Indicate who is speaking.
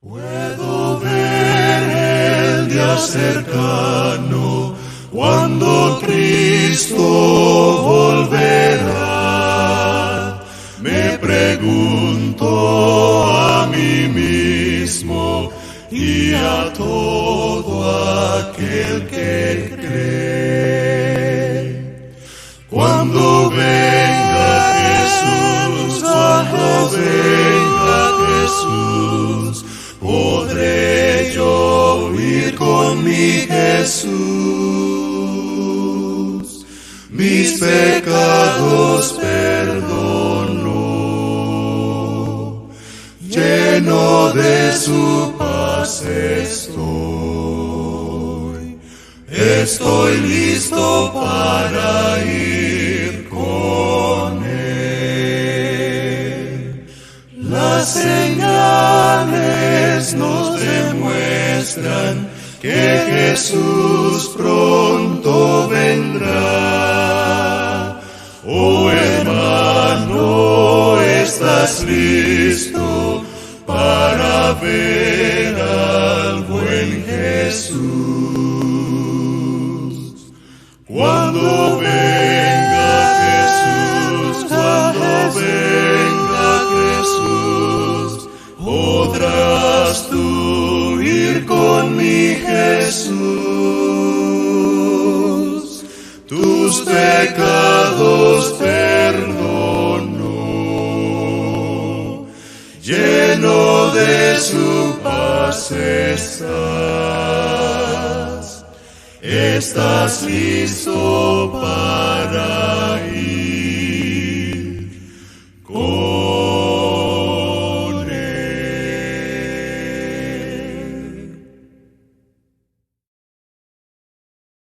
Speaker 1: Puedo ver el día cercano, cuando Cristo volverá. Me pregunto a mí mismo y a todo aquel que cree. Cuando venga Jesús, podré yo ir con mi Jesús, mis pecados perdonó, lleno de su paz estoy listo para ir con Él. Las señales nos demuestran que Jesús pronto vendrá. Oh hermano, ¿estás listo para ver al buen Jesús? Cuando venga Jesús, podrás tú ir con mi Jesús. Tus pecados perdonó, lleno de su paz estás listo para